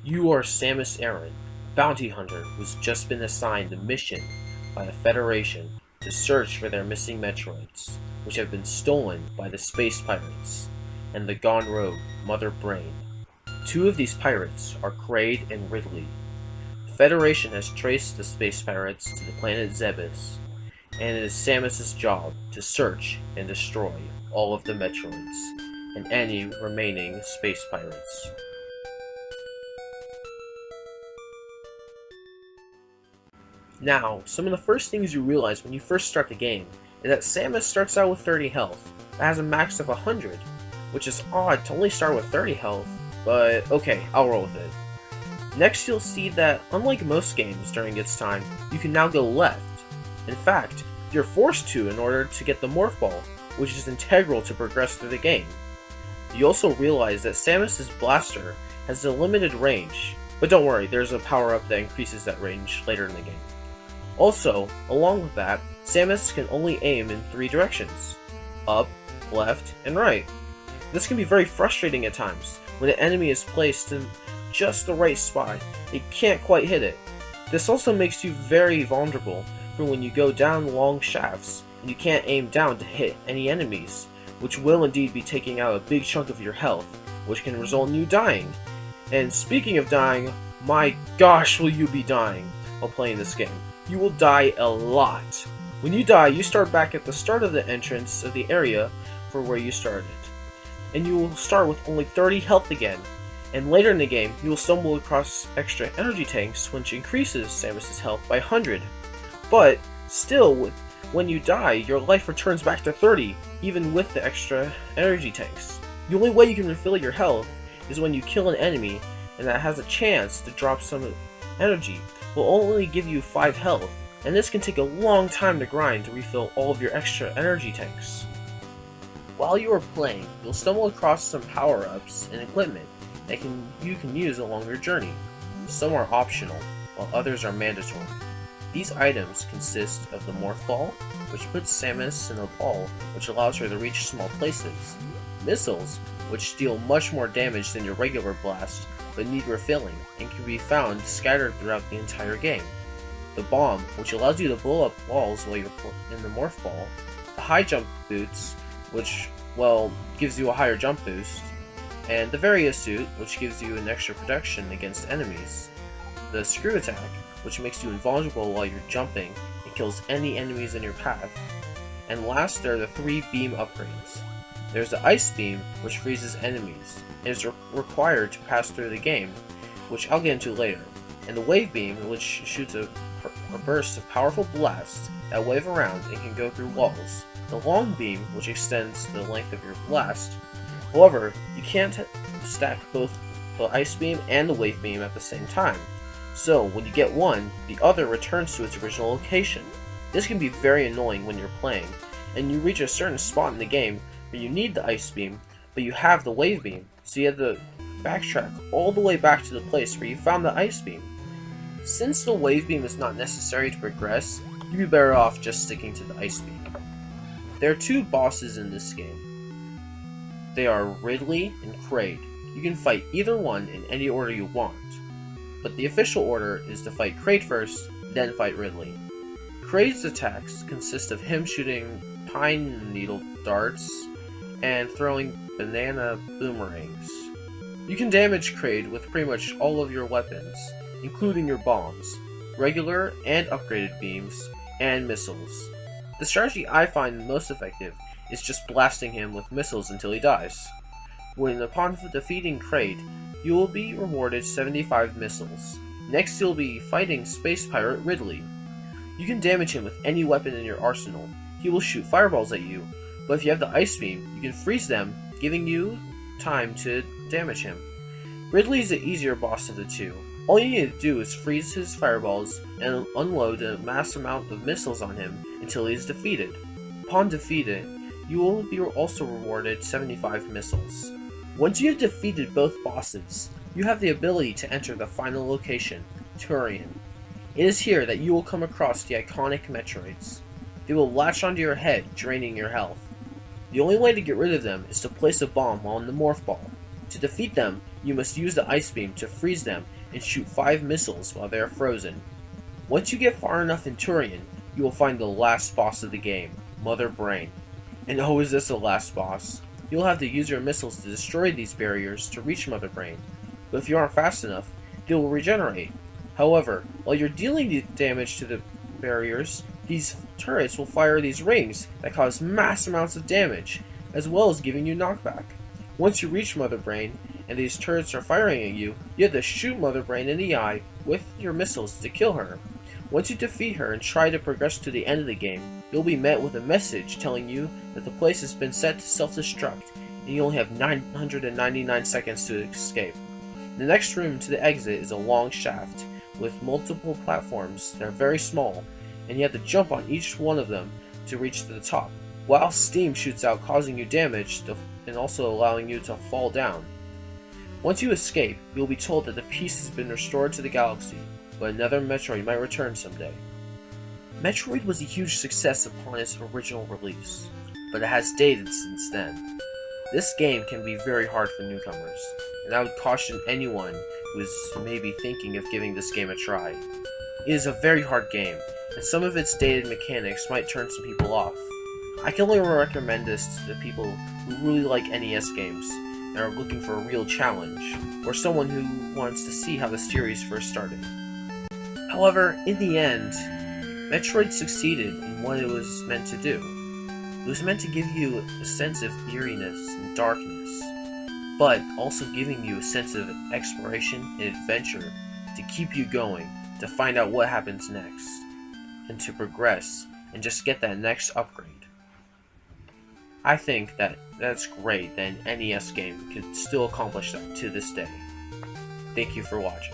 You are Samus Aran, a bounty hunter who's just been assigned a mission by the Federation to search for their missing Metroids, which have been stolen by the Space Pirates and the gone rogue Mother Brain. Two of these pirates are Kraid and Ridley. The Federation has traced the Space Pirates to the planet Zebes, and it is Samus's job to search and destroy all of the Metroids and any remaining Space Pirates. Now, some of the first things you realize when you first start the game is that Samus starts out with 30 health, but has a max of 100, which is odd to only start with 30 health, but okay, I'll roll with it. Next, you'll see that, unlike most games during its time, you can now go left. In fact, you're forced to in order to get the Morph Ball, which is integral to progress through the game. You also realize that Samus's blaster has a limited range, but don't worry, there's a power-up that increases that range later in the game. Also, along with that, Samus can only aim in 3 directions: up, left, and right. This can be very frustrating at times when an enemy is placed in just the right spot. It can't quite hit it. This also makes you very vulnerable for when you go down long shafts and you can't aim down to hit any enemies, which will indeed be taking out a big chunk of your health, which can result in you dying. And speaking of dying, my gosh will you be dying while playing this game. You will die a lot. When you die, you start back at the start of the entrance of the area for where you started. And you will start with only 30 health again. And later in the game, you will stumble across extra energy tanks, which increases Samus's health by 100. But still, when you die, your life returns back to 30, even with the extra energy tanks. The only way you can refill your health is when you kill an enemy, and that has a chance to drop some energy. Will only give you 5 health, and this can take a long time to grind to refill all of your extra energy tanks. While you are playing, you'll stumble across some power-ups and equipment that you can use along your journey. Some are optional, while others are mandatory. These items consist of the Morph Ball, which puts Samus in a ball, which allows her to reach small places. Missiles, which deal much more damage than your regular blast, but need refilling, and can be found scattered throughout the entire game. The Bomb, which allows you to blow up walls while you're in the Morph Ball. The High Jump Boots, which, well, gives you a higher jump boost. And the Varia Suit, which gives you an extra protection against enemies. The Screw Attack, which makes you invulnerable while you're jumping and kills any enemies in your path. And last, there are the 3 beam upgrades. There's the Ice Beam, which freezes enemies, and is required to pass through the game, which I'll get into later. And the Wave Beam, which shoots a burst of powerful blasts that wave around and can go through walls. The Long Beam, which extends the length of your blast. However, you can't stack both the Ice Beam and the Wave Beam at the same time. So, when you get one, the other returns to its original location. This can be very annoying when you're playing, and you reach a certain spot in the game where you need the Ice Beam, but you have the Wave Beam, so you have to backtrack all the way back to the place where you found the Ice Beam. Since the Wave Beam is not necessary to progress, you'd be better off just sticking to the Ice Beam. There are 2 bosses in this game. They are Ridley and Kraid. You can fight either one in any order you want, but the official order is to fight Kraid first, then fight Ridley. Kraid's attacks consist of him shooting pine needle darts and throwing banana boomerangs. You can damage Kraid with pretty much all of your weapons, including your bombs, regular and upgraded beams, and missiles. The strategy I find most effective is just blasting him with missiles until he dies. Upon defeating Kraid, you will be rewarded 75 missiles. Next, you'll be fighting Space Pirate Ridley. You can damage him with any weapon in your arsenal. He will shoot fireballs at you, but if you have the Ice Beam, you can freeze them, giving you time to damage him. Ridley is the easier boss of the 2. All you need to do is freeze his fireballs and unload a mass amount of missiles on him until he is defeated. Upon defeated, you will be also rewarded 75 missiles. Once you have defeated both bosses, you have the ability to enter the final location, Turian. It is here that you will come across the iconic Metroids. They will latch onto your head, draining your health. The only way to get rid of them is to place a bomb on the Morph Ball. To defeat them, you must use the ice beam to freeze them and shoot 5 missiles while they are frozen. Once you get far enough in Turian, you will find the last boss of the game, Mother Brain. And oh, is this the last boss? You'll have to use your missiles to destroy these barriers to reach Mother Brain, but if you aren't fast enough, they will regenerate. However, while you're dealing damage to the barriers, these turrets will fire these rings that cause mass amounts of damage, as well as giving you knockback. Once you reach Mother Brain, and these turrets are firing at you, you have to shoot Mother Brain in the eye with your missiles to kill her. Once you defeat her and try to progress to the end of the game, you'll be met with a message telling you that the place has been set to self-destruct, and you only have 999 seconds to escape. The next room to the exit is a long shaft, with multiple platforms that are very small, and you have to jump on each one of them to reach to the top, while steam shoots out causing you damage and also allowing you to fall down. Once you escape, you will be told that the peace has been restored to the galaxy, but another Metroid might return someday. Metroid was a huge success upon its original release, but it has dated since then. This game can be very hard for newcomers, and I would caution anyone who is maybe thinking of giving this game a try. It is a very hard game, and some of its dated mechanics might turn some people off. I can only recommend this to the people who really like NES games and are looking for a real challenge, or someone who wants to see how the series first started. However, in the end, Metroid succeeded in what it was meant to do. It was meant to give you a sense of eeriness and darkness, but also giving you a sense of exploration and adventure to keep you going, to find out what happens next, and to progress, and just get that next upgrade. I think that's great that an NES game can still accomplish that to this day. Thank you for watching.